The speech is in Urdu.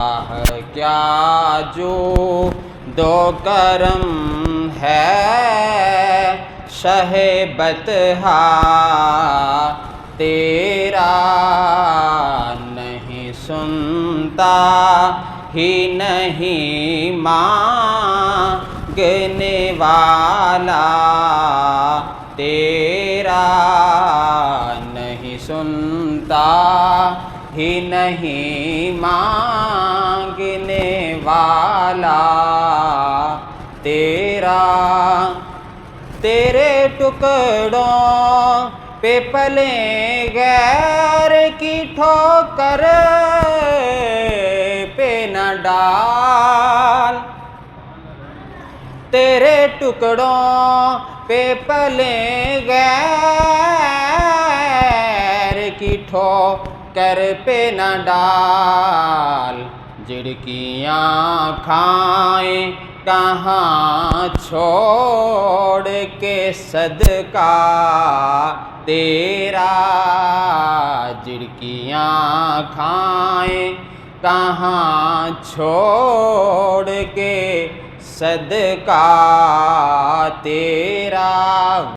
کیا جو دو کرم ہے شہ بطحا تیرا، نہیں سنتا ہی نہیں مانگنے والا تیرا، نہیں سنتا ہی نہیں مانگنے والا تیرا۔ تیرے ٹکڑوں پہ پلیں غیر کی ٹھوکر پہ نہ ڈال، تیرے ٹکڑوں پہ پلیں غیر کی ٹھوکر پہ نہ ڈال، جھڑکیاں کھائیں کہاں چھوڑ کے صدقہ تیرا، جھڑکیاں کھائیں کہاں چھوڑ کے صدقہ تیرا۔